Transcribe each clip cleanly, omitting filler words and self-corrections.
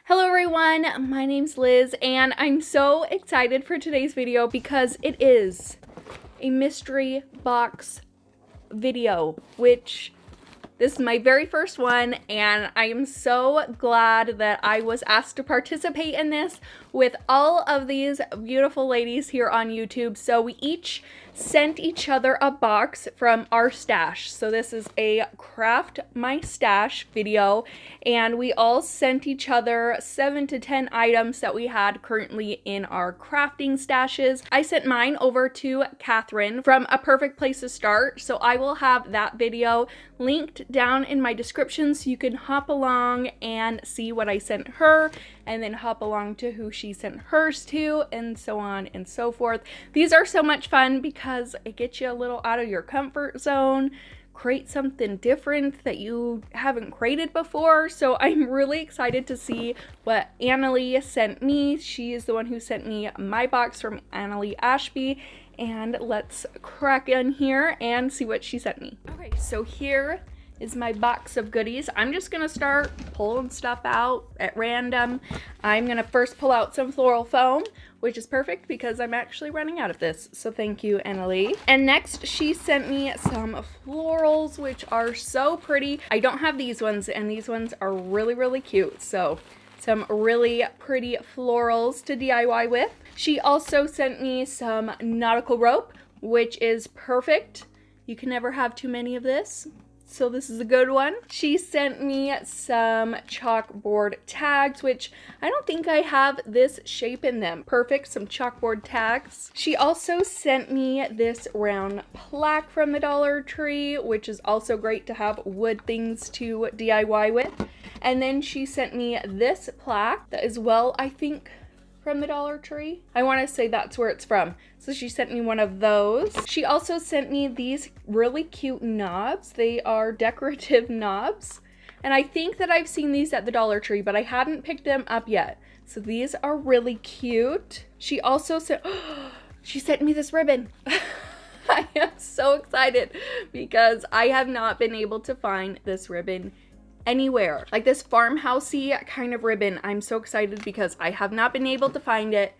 Hello everyone, my name's Liz and I'm so excited for today's video because it is a mystery box video, which this is my very first one and I am so glad that I was asked to participate in this with all of these beautiful ladies here on YouTube. So we each sent each other a box from our stash. So this is a craft my stash video and we all sent each other 7 to 10 items that we had currently in our crafting stashes. I sent mine over to Catherine from A Perfect Place to Start, so I will have that video linked down in my description so you can hop along and see what I sent her and then hop along to who she sent hers to, and so on and so forth. These are so much fun because it gets you a little out of your comfort zone, create something different that you haven't created before. So I'm really excited to see what Annalee sent me. She is the one who sent me my box from Annalee Ashby, and let's crack in here and see what she sent me. Okay, so here is my box of goodies. I'm just gonna start pulling stuff out at random. I'm gonna first pull out some floral foam, which is perfect because I'm actually running out of this. So thank you, Annalee. And next she sent me some florals, which are so pretty. I don't have these ones, and these ones are really, really cute. So some really pretty florals to DIY with. She also sent me some nautical rope, which is perfect. You can never have too many of this, so this is a good one. She sent me some chalkboard tags, which I don't think I have this shape in them. Perfect, some chalkboard tags. She also sent me this round plaque from the Dollar Tree, which is also great to have wood things to DIY with. And then she sent me this plaque that is, well, I think from the Dollar Tree. I want to say that's where it's from. So she sent me one of those. She also sent me these really cute knobs. They are decorative knobs. And I think that I've seen these at the Dollar Tree, but I hadn't picked them up yet. So these are really cute. She also sent, she sent me this ribbon. I am so excited because I have not been able to find this ribbon anywhere. Like this farmhousey kind of ribbon. I'm so excited because I have not been able to find it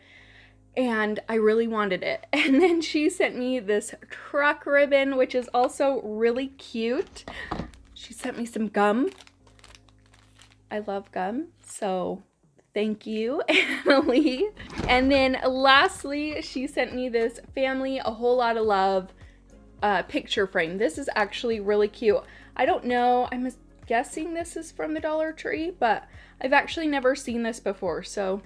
and I really wanted it. And then she sent me this truck ribbon, which is also really cute. She sent me some gum. I love gum, so thank you, Annalee. And then lastly, she sent me this Family a Whole Lot of Love picture frame. This is actually really cute. I don't know, I'm guessing this is from the Dollar Tree, but I've actually never seen this before, so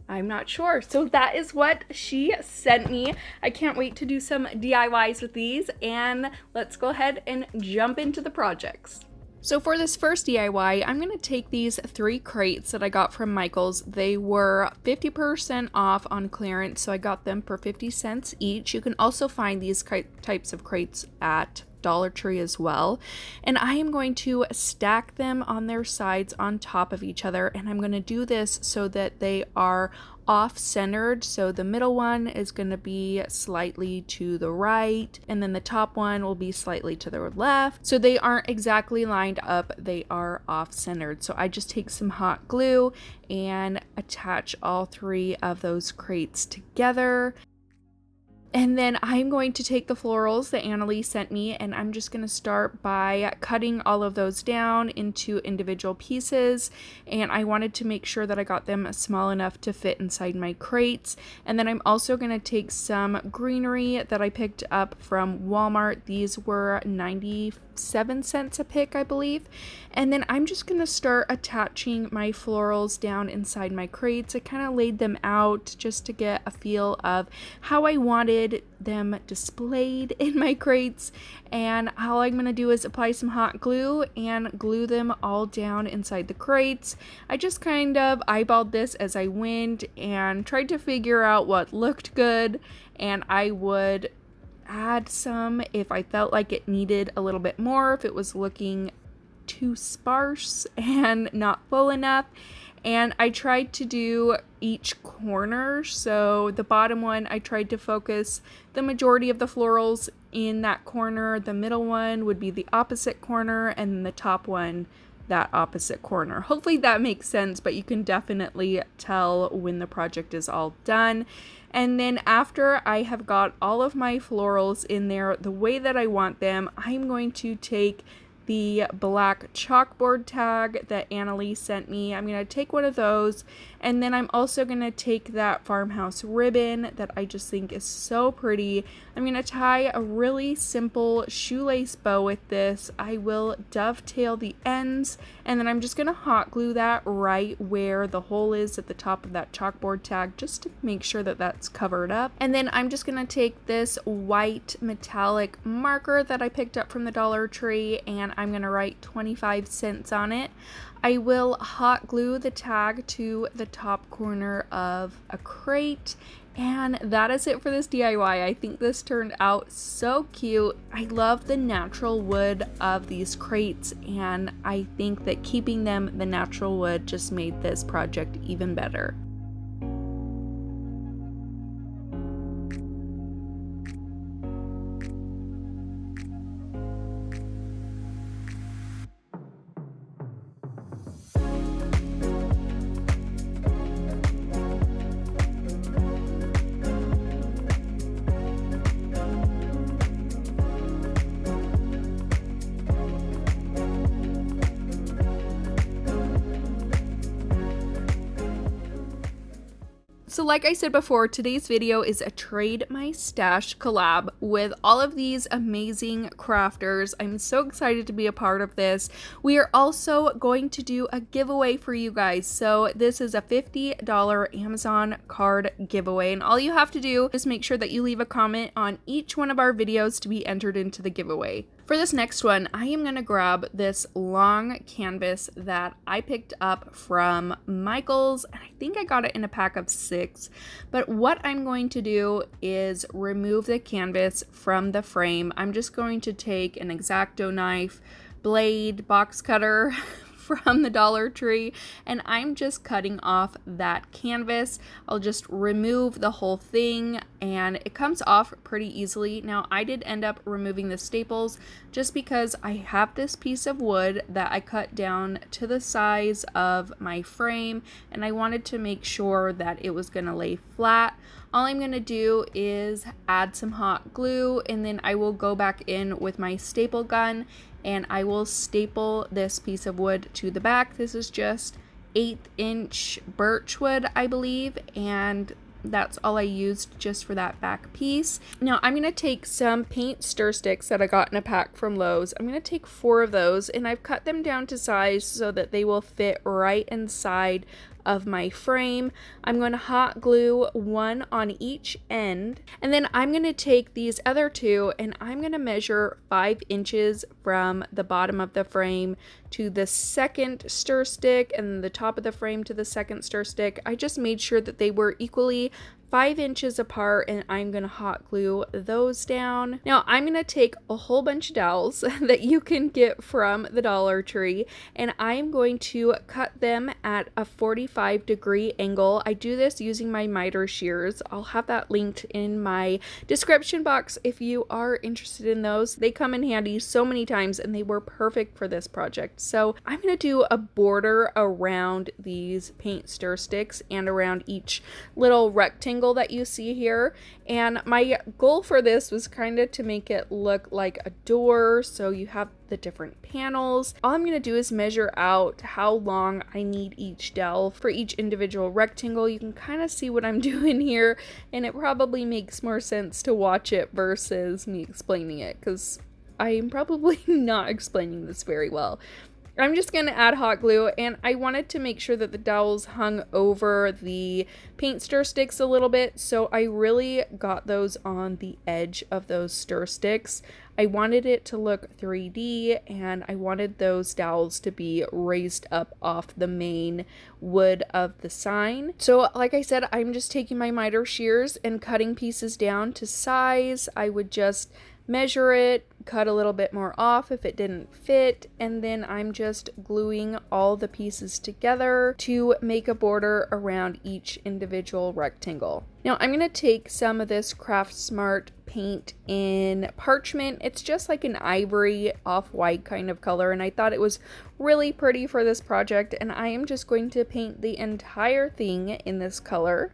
I'm not sure. So that is what she sent me. I can't wait to do some DIYs with these, and let's go ahead and jump into the projects. So for this first DIY, I'm going to take these 3 crates that I got from Michael's. They were 50% off on clearance, so I got them for 50 cents each. You can also find these types of crates at Dollar Tree as well, and I am going to stack them on their sides on top of each other, and I'm going to do this so that they are off-centered. So the middle one is going to be slightly to the right, and then the top one will be slightly to the left, so they aren't exactly lined up, they are off-centered. So I just take some hot glue and attach all 3 of those crates together. And then I'm going to take the florals that Annalee sent me, and I'm just going to start by cutting all of those down into individual pieces. And I wanted to make sure that I got them small enough to fit inside my crates. And then I'm also going to take some greenery that I picked up from Walmart. These were 97 cents a pick, I believe. And then I'm just going to start attaching my florals down inside my crates. I kind of laid them out just to get a feel of how I wanted them displayed in my crates, and all I'm going to do is apply some hot glue and glue them all down inside the crates. I just kind of eyeballed this as I went and tried to figure out what looked good, and I would add some if I felt like it needed a little bit more, if it was looking too sparse and not full enough. And I tried to do each corner. So the bottom one, I tried to focus the majority of the florals in that corner. The middle one would be the opposite corner, and then the top one that opposite corner. Hopefully that makes sense, but you can definitely tell when the project is all done. And then after I have got all of my florals in there the way that I want them, I'm going to take the black chalkboard tag that Annalee sent me. I'm going to take one of those, and then I'm also going to take that farmhouse ribbon that I just think is so pretty. I'm going to tie a really simple shoelace bow with this. I will dovetail the ends, and then I'm just going to hot glue that right where the hole is at the top of that chalkboard tag, just to make sure that that's covered up. And then I'm just going to take this white metallic marker that I picked up from the Dollar Tree, and I'm going to write 25 cents on it. I will hot glue the tag to the top corner of a crate, and that is it for this DIY. I think this turned out so cute. I love the natural wood of these crates, and I think that keeping them the natural wood just made this project even better. So like I said before, today's video is a Trade My Stash collab with all of these amazing crafters. I'm so excited to be a part of this. We are also going to do a giveaway for you guys. So this is a $50 Amazon card giveaway, and all you have to do is make sure that you leave a comment on each one of our videos to be entered into the giveaway. For this next one, I am going to grab this long canvas that I picked up from Michael's. I think I got it in a pack of 6. But what I'm going to do is remove the canvas from the frame. I'm just going to take an X-Acto knife, blade, box cutter from the Dollar Tree, and I'm just cutting off that canvas. I'll just remove the whole thing, and it comes off pretty easily. Now, I did end up removing the staples just because I have this piece of wood that I cut down to the size of my frame, and I wanted to make sure that it was going to lay flat. All I'm going to do is add some hot glue, and then I will go back in with my staple gun and I will staple this piece of wood to the back. This is just 1/8" birch wood, I believe, and that's all I used just for that back piece. Now I'm going to take some paint stir sticks that I got in a pack from Lowe's. I'm going to take 4 of those, and I've cut them down to size so that they will fit right inside of my frame. I'm going to hot glue 1 on each end, and then I'm going to take these other 2 and I'm going to measure 5 inches from the bottom of the frame to the second stir stick and the top of the frame to the second stir stick. I just made sure that they were equally 5 inches apart, and I'm going to hot glue those down. Now I'm going to take a whole bunch of dowels that you can get from the Dollar Tree, and I'm going to cut them at a 45-degree angle. I do this using my miter shears. I'll have that linked in my description box if you are interested in those. They come in handy so many times, and they were perfect for this project. So I'm going to do a border around these paint stir sticks and around each little rectangle that you see here, and my goal for this was kind of to make it look like a door, so you have the different panels. All I'm going to do is measure out how long I need each dowel for each individual rectangle. You can kind of see what I'm doing here, and it probably makes more sense to watch it versus me explaining it, because I am probably not explaining this very well. I'm just going to add hot glue, and I wanted to make sure that the dowels hung over the paint stir sticks a little bit, so I really got those on the edge of those stir sticks. I wanted it to look 3D, and I wanted those dowels to be raised up off the main wood of the sign. So like I said, I'm just taking my miter shears and cutting pieces down to size. I would just measure it, cut a little bit more off if it didn't fit, and then I'm just gluing all the pieces together to make a border around each individual rectangle. Now I'm going to take some of this Craft Smart paint in parchment. It's just like an ivory off-white kind of color, and I thought it was really pretty for this project, and I am just going to paint the entire thing in this color.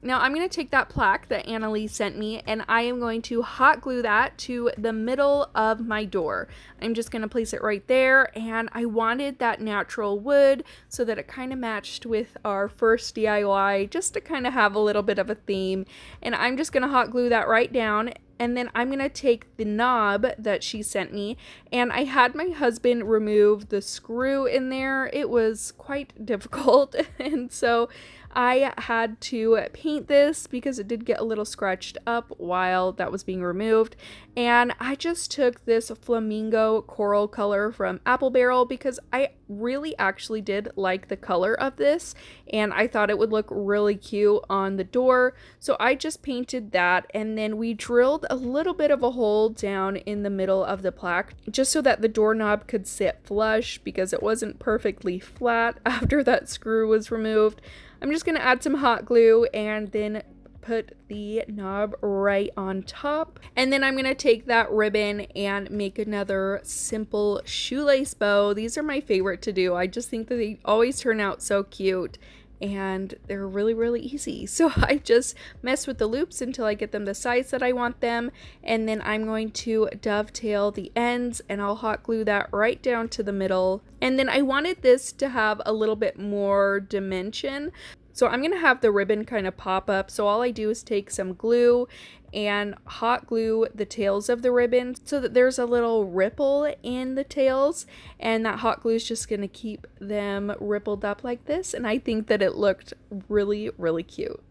Now I'm going to take that plaque that Annalee sent me, and I am going to hot glue that to the middle of my door. I'm just going to place it right there, and I wanted that natural wood so that it kind of matched with our first DIY, just to kind of have a little bit of a theme. And I'm just going to hot glue that right down. And then I'm going to take the knob that she sent me, and I had my husband remove the screw in there. It was quite difficult, and so I had to paint this because it did get a little scratched up while that was being removed. And I just took this flamingo coral color from Apple Barrel because I really actually did like the color of this, and I thought it would look really cute on the door. So I just painted that, and then we drilled a little bit of a hole down in the middle of the plaque just so that the doorknob could sit flush because it wasn't perfectly flat after that screw was removed. I'm just going to add some hot glue and then put the knob right on top. And then I'm going to take that ribbon and make another simple shoelace bow. These are my favorite to do. I just think that they always turn out so cute, and they're really, really easy. So I just mess with the loops until I get them the size that I want them, and then I'm going to dovetail the ends, and I'll hot glue that right down to the middle. And then I wanted this to have a little bit more dimension, so I'm going to have the ribbon kind of pop up. So all I do is take some glue and hot glue the tails of the ribbon so that there's a little ripple in the tails, and that hot glue is just going to keep them rippled up like this, and I think that it looked really, really cute.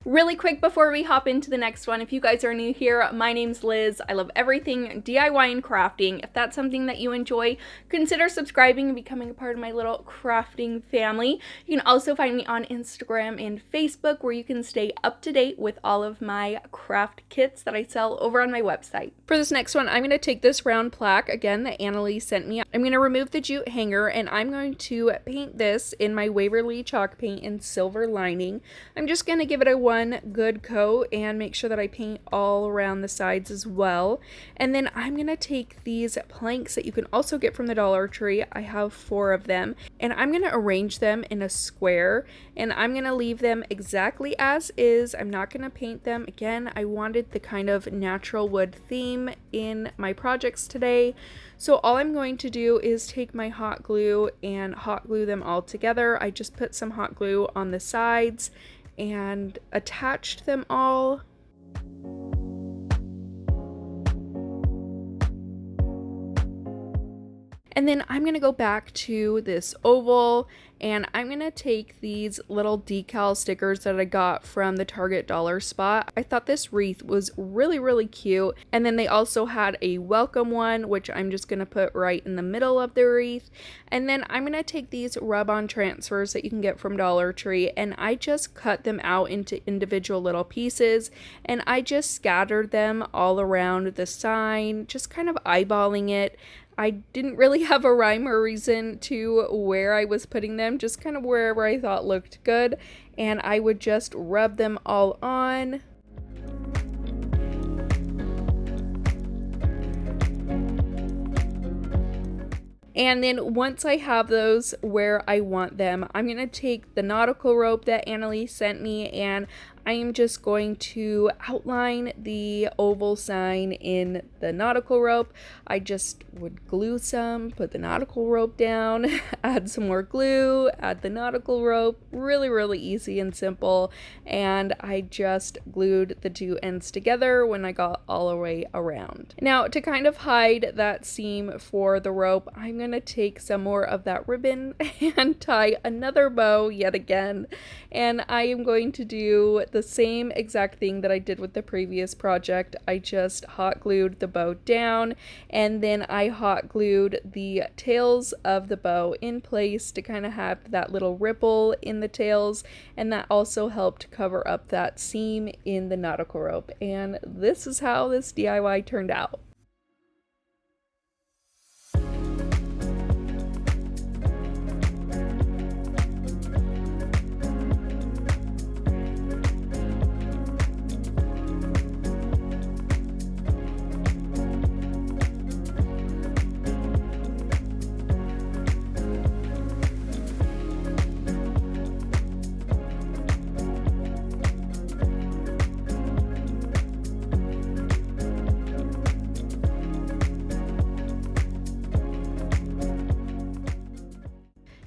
Really quick before we hop into the next one, if you guys are new here, my name's Liz. I love everything DIY and crafting. If that's something that you enjoy, consider subscribing and becoming a part of my little crafting family. You can also find me on Instagram and Facebook, where you can stay up to date with all of my craft kits that I sell over on my website. For this next one, I'm going to take this round plaque, again, that Annalee sent me. I'm going to remove the jute hanger, and I'm going to paint this in my Waverly chalk paint in silver lining. I'm just going to give it a one good coat and make sure that I paint all around the sides as well. And then I'm going to take these planks that you can also get from the Dollar Tree. I have 4 of them, and I'm going to arrange them in a square, and I'm going to leave them exactly as is. I'm not going to paint them. Again, I wanted the kind of natural wood theme in my projects today. So all I'm going to do is take my hot glue and hot glue them all together. I just put some hot glue on the sides and attached them all. And then I'm going to go back to this oval, and I'm going to take these little decal stickers that I got from the Target dollar spot. I thought this wreath was really, really cute. And then they also had a welcome one, which I'm just going to put right in the middle of the wreath. And then I'm going to take these rub-on transfers that you can get from Dollar Tree, and I just cut them out into individual little pieces, and I just scattered them all around the sign, just kind of eyeballing it. I didn't really have a rhyme or reason to where I was putting them, just kind of wherever I thought looked good, and I would just rub them all on. And then once I have those where I want them, I'm going to take the nautical rope that Annalee sent me, and I am just going to outline the oval sign in the nautical rope. I just would glue some, put the nautical rope down, add some more glue, add the nautical rope. Really, really easy and simple. And I just glued the two ends together when I got all the way around. Now, to kind of hide that seam for the rope, I'm going to take some more of that ribbon and tie another bow yet again. And I am going to do the same exact thing that I did with the previous project. I just hot glued the bow down, and then I hot glued the tails of the bow in place to kind of have that little ripple in the tails, and that also helped cover up that seam in the nautical rope. And this is how this DIY turned out.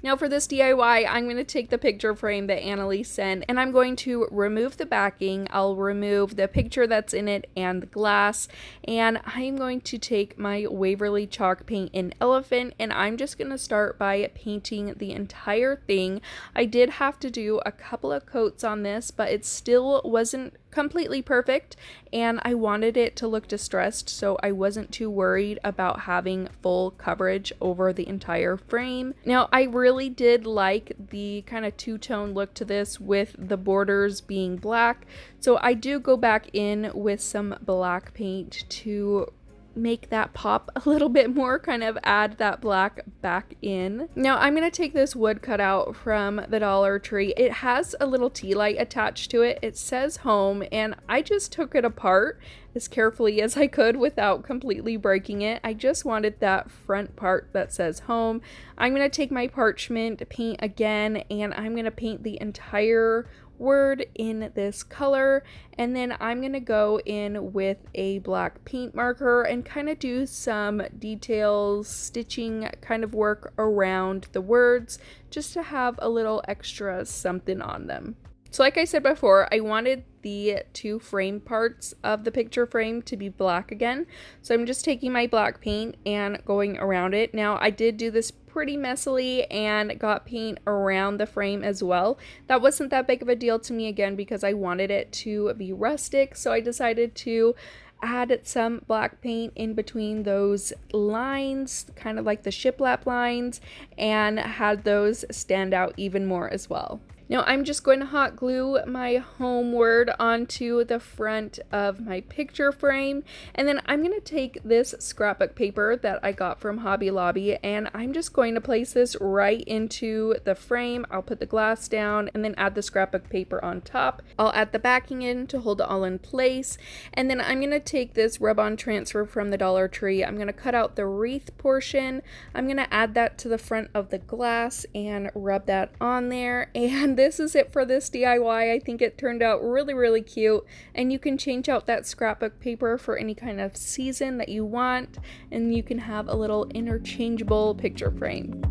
Now for this DIY, I'm going to take the picture frame that Annalee sent, and I'm going to remove the backing. I'll remove the picture that's in it and the glass, and I'm going to take my Waverly chalk paint in Elephant, and I'm just going to start by painting the entire thing. I did have to do a couple of coats on this, but it still wasn't completely perfect, and I wanted it to look distressed, so I wasn't too worried about having full coverage over the entire frame. Now, I really did like the kind of two-tone look to this with the borders being black, so I do go back in with some black paint to make that pop a little bit more, kind of add that black back in. Now I'm going to take this wood cutout from the Dollar Tree. It has a little tea light attached to it. It says home, and I just took it apart as carefully as I could without completely breaking it. I just wanted that front part that says home. I'm going to take my parchment paint again, and I'm going to paint the entire word in this color, and then I'm gonna go in with a black paint marker and kind of do some details, stitching kind of work around the words just to have a little extra something on them. So like I said before, I wanted the two frame parts of the picture frame to be black again. So I'm just taking my black paint and going around it. Now I did do this pretty messily and got paint around the frame as well. That wasn't that big of a deal to me again because I wanted it to be rustic. So I decided to add some black paint in between those lines, kind of like the shiplap lines, and had those stand out even more as well. Now I'm just going to hot glue my home word onto the front of my picture frame, and then I'm going to take this scrapbook paper that I got from Hobby Lobby, and I'm just going to place this right into the frame. I'll put the glass down and then add the scrapbook paper on top. I'll add the backing in to hold it all in place, and then I'm going to take this rub-on transfer from the Dollar Tree. I'm going to cut out the wreath portion. I'm going to add that to the front of the glass and rub that on there, and this is it for this DIY. I think it turned out really, really cute, and you can change out that scrapbook paper for any kind of season that you want, and you can have a little interchangeable picture frame.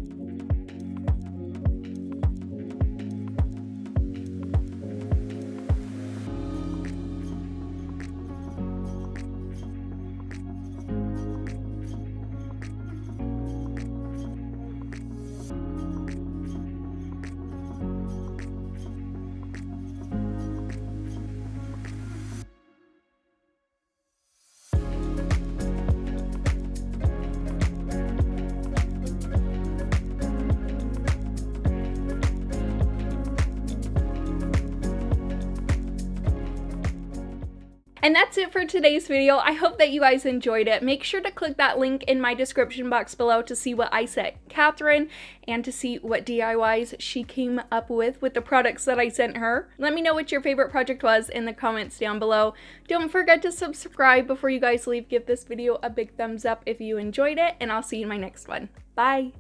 And that's it for today's video. I hope that you guys enjoyed it. Make sure to click that link in my description box below to see what I sent Catherine and to see what DIYs she came up with the products that I sent her. Let me know what your favorite project was in the comments down below. Don't forget to subscribe before you guys leave. Give this video a big thumbs up if you enjoyed it, and I'll see you in my next one. Bye!